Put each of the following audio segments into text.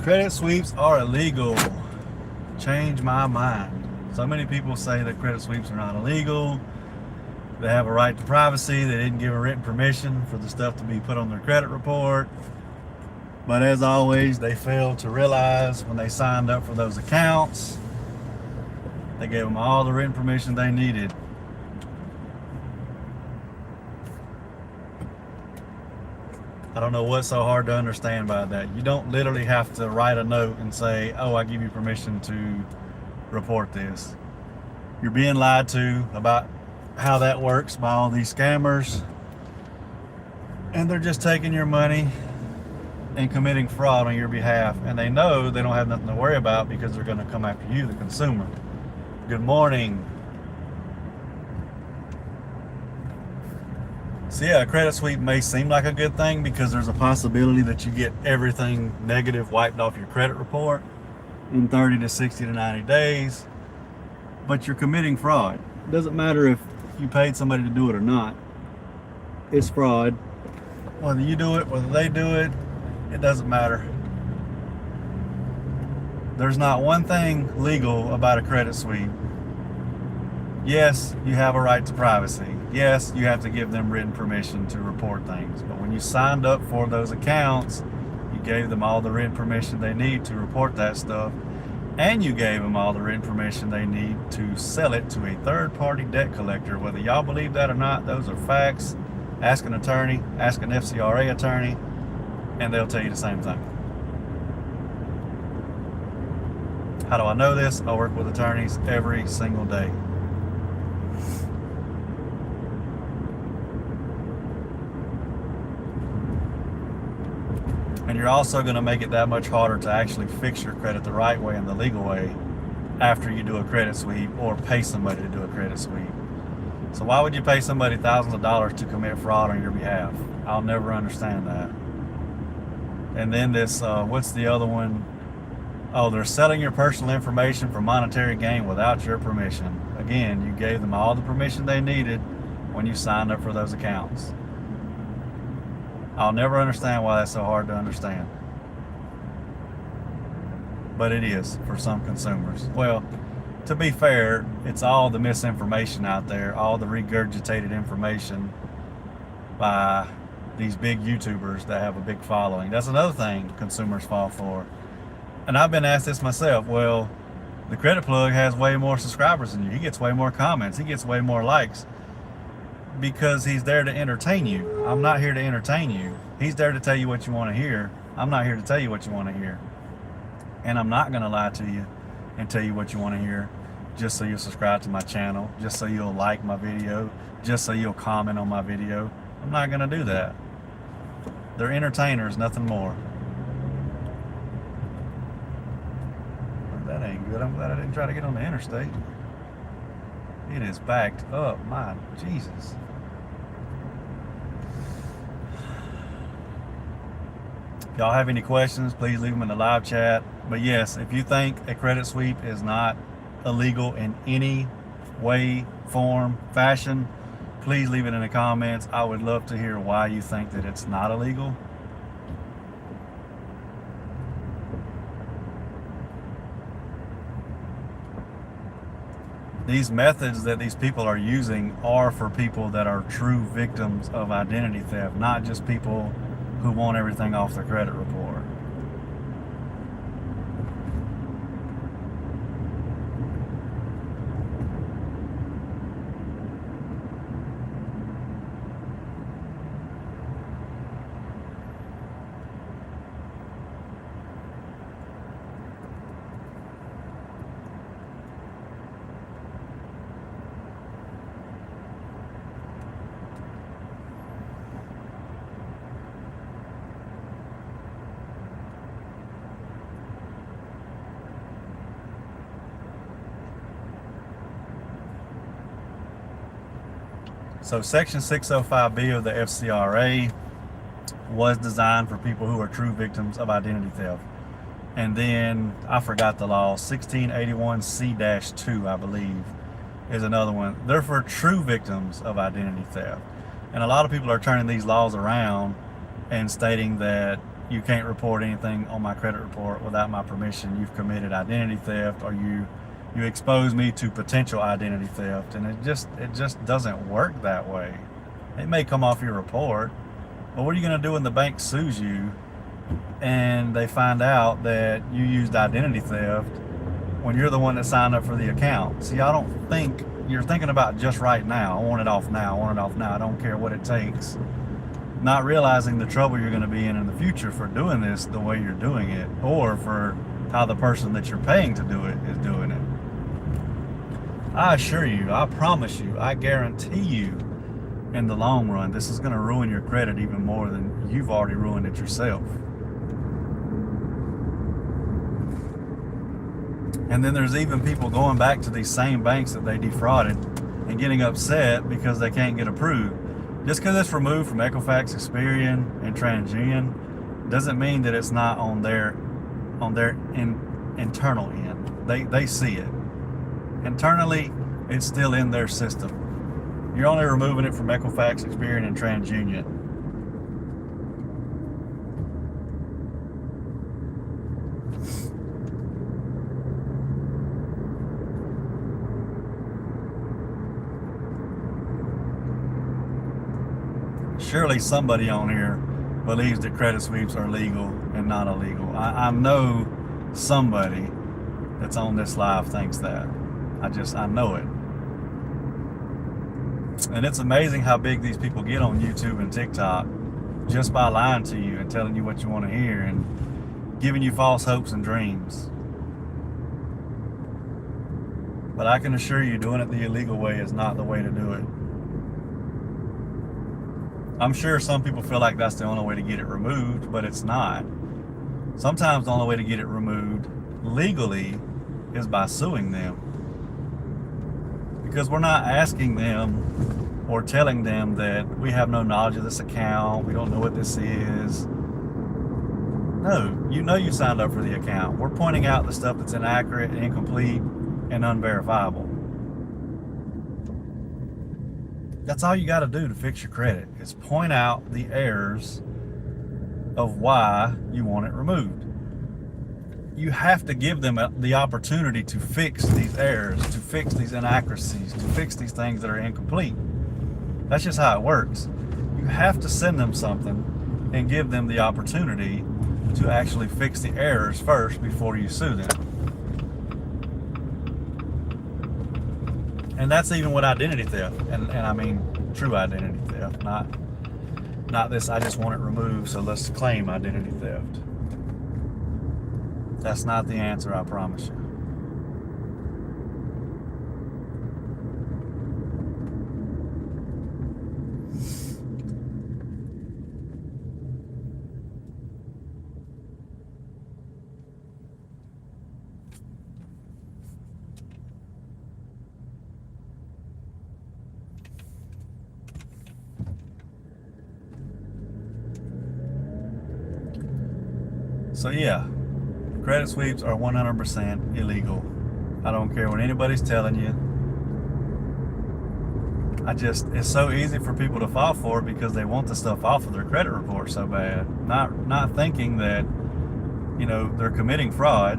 Credit sweeps are illegal. Change my mind. So many people say that credit sweeps are not illegal. They have a right to privacy. They didn't give a written permission for the stuff to be put on their credit report. But as always, they failed to realize when they signed up for those accounts, they gave them all the written permission they needed. I don't know what's so hard to understand by that. You don't literally have to write a note and say, oh, I give you permission to report this. You're being lied to about how that works by all these scammers. And they're just taking your money and committing fraud on your behalf. And they know they don't have nothing to worry about because they're going to come after you, the consumer. Good morning. So yeah, a credit sweep may seem like a good thing because there's a possibility that you get everything negative wiped off your credit report in 30 to 60 to 90 days. But you're committing fraud. It doesn't matter if you paid somebody to do it or not. It's fraud. Whether you do it, whether they do it, it doesn't matter. There's not one thing legal about a credit sweep. Yes, you have a right to privacy. Yes, you have to give them written permission to report things. But when you signed up for those accounts, you gave them all the written permission they need to report that stuff. And you gave them all the written permission they need to sell it to a third-party debt collector. Whether y'all believe that or not, those are facts. Ask an attorney, ask an FCRA attorney, and they'll tell you the same thing. How do I know this? I work with attorneys every single day. And you're also going to make it that much harder to actually fix your credit the right way and the legal way after you do a credit sweep or pay somebody to do a credit sweep. So why would you pay somebody thousands of dollars to commit fraud on your behalf? I'll never understand that. And then this, what's the other one? Oh, they're selling your personal information for monetary gain without your permission. Again, you gave them all the permission they needed when you signed up for those accounts. I'll never understand why that's so hard to understand. But it is for some consumers. Well, to be fair, it's all the misinformation out there, all the regurgitated information by these big YouTubers that have a big following. That's another thing consumers fall for. And I've been asked this myself. Well, the Credit Plug has way more subscribers than you. He gets way more comments. He gets way more likes. Because he's there to entertain you. I'm not here to entertain you. He's there to tell you what you want to hear. I'm not here to tell you what you want to hear. And I'm not going to lie to you and tell you what you want to hear just so you'll subscribe to my channel, just so you'll like my video, just so you'll comment on my video. I'm not going to do that. They're entertainers, nothing more. That ain't good. I'm glad I didn't try to get on the interstate. It is backed up, my Jesus. Y'all have any questions, please leave them in the live chat. But yes, if you think a credit sweep is not illegal in any way, form, fashion, please leave it in the comments. I would love to hear why you think that it's not illegal. These methods that these people are using are for people that are true victims of identity theft, not just people who want everything off their credit report. So Section 605B of the FCRA was designed for people who are true victims of identity theft. And then, I forgot the law, 1681C-2, I believe, is another one. They're for true victims of identity theft. And a lot of people are turning these laws around and stating that you can't report anything on my credit report without my permission. You've committed identity theft, or you expose me to potential identity theft. And it just doesn't work that way. It may come off your report, but what are you going to do when the bank sues you and they find out that you used identity theft when you're the one that signed up for the account? See, I don't think you're thinking about just right now. I want it off now. I want it off now. I don't care what it takes. Not realizing the trouble you're going to be in the future for doing this the way you're doing it, or for how the person that you're paying to do it is doing it. I assure you, I promise you, I guarantee you, in the long run, this is going to ruin your credit even more than you've already ruined it yourself. And then there's even people going back to these same banks that they defrauded and getting upset because they can't get approved. Just because it's removed from Equifax, Experian, and TransUnion doesn't mean that it's not on their internal end. They see it. Internally, it's still in their system. You're only removing it from Equifax, Experian, and TransUnion. Surely somebody on here believes that credit sweeps are legal and not illegal. I know somebody that's on this live thinks that. I know it. And it's amazing how big these people get on YouTube and TikTok just by lying to you and telling you what you want to hear and giving you false hopes and dreams. But I can assure you, doing it the illegal way is not the way to do it. I'm sure some people feel like that's the only way to get it removed, but it's not. Sometimes the only way to get it removed legally is by suing them. Because we're not asking them or telling them that we have no knowledge of this account, we don't know what this is. No, you know you signed up for the account. We're pointing out the stuff that's inaccurate, incomplete, and unverifiable. That's all you got to do to fix your credit, is point out the errors of why you want it removed. You have to give them the opportunity to fix these errors, to fix these inaccuracies, to fix these things that are incomplete. That's just how it works. You have to send them something and give them the opportunity to actually fix the errors first before you sue them. And that's even with identity theft, and I mean true identity theft, not this I just want it removed so let's claim identity theft. That's not the answer, I promise you. So yeah, credit sweeps are 100% illegal. I don't care what anybody's telling you. It's so easy for people to fall for it because they want the stuff off of their credit report so bad. Not thinking that, they're committing fraud.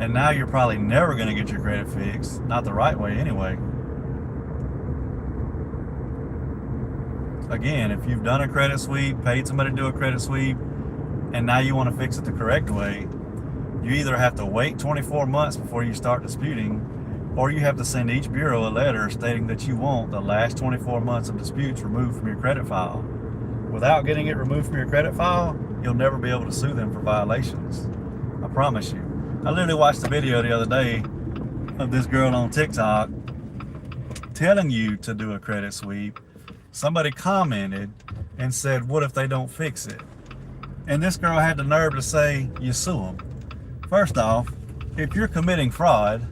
And now you're probably never going to get your credit fixed. Not the right way anyway. Again, if you've done a credit sweep, paid somebody to do a credit sweep, and now you want to fix it the correct way, you either have to wait 24 months before you start disputing, or you have to send each bureau a letter stating that you want the last 24 months of disputes removed from your credit file. Without getting it removed from your credit file, you'll never be able to sue them for violations. I promise you. I literally watched a video the other day of this girl on TikTok telling you to do a credit sweep. Somebody commented and said, what if they don't fix it? And this girl had the nerve to say, you sue them. First off, if you're committing fraud,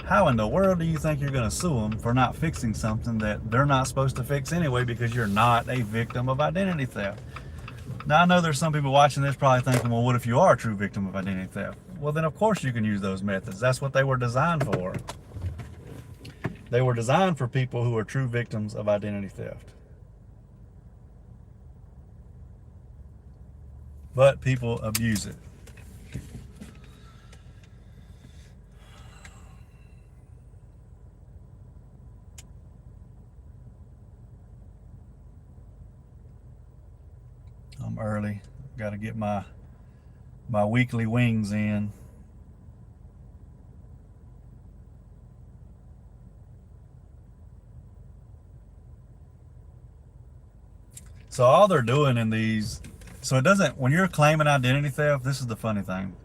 how in the world do you think you're going to sue them for not fixing something that they're not supposed to fix anyway, because you're not a victim of identity theft? Now, I know there's some people watching this probably thinking, well, what if you are a true victim of identity theft? Well, then of course you can use those methods. That's what they were designed for. They were designed for people who are true victims of identity theft. but people abuse it. I'm early. Got to get my weekly wings in. So all they're doing in these, so it doesn't, when you're claiming identity theft, this is the funny thing.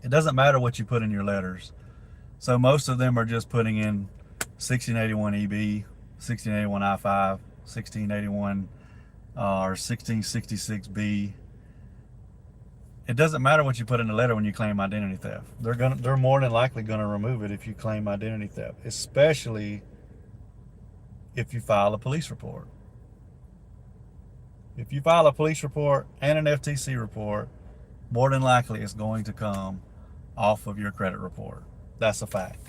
It doesn't matter what you put in your letters. So most of them are just putting in 1681 EB, 1681 I-5, 1681 or 1666B. It doesn't matter what you put in the letter when you claim identity theft. They're more than likely gonna remove it if you claim identity theft, especially if you file a police report. If you file a police report and an FTC report, more than likely it's going to come off of your credit report. That's a fact.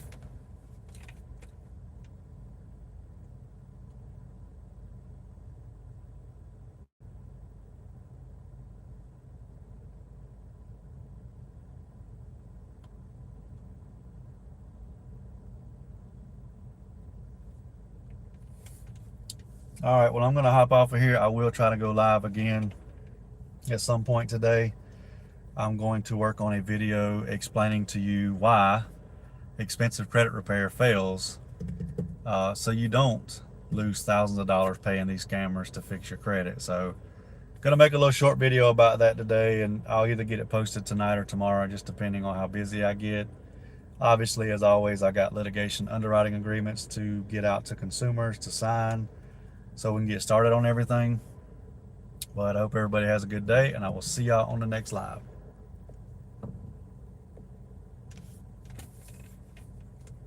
All right, well, I'm going to hop off of here. I will try to go live again at some point today. I'm going to work on a video explaining to you why expensive credit repair fails, so you don't lose thousands of dollars paying these scammers to fix your credit. So gonna make a little short video about that today, and I'll either get it posted tonight or tomorrow, just depending on how busy I get. Obviously, as always, I got litigation underwriting agreements to get out to consumers to sign so we can get started on everything. But I hope everybody has a good day, and I will see y'all on the next live.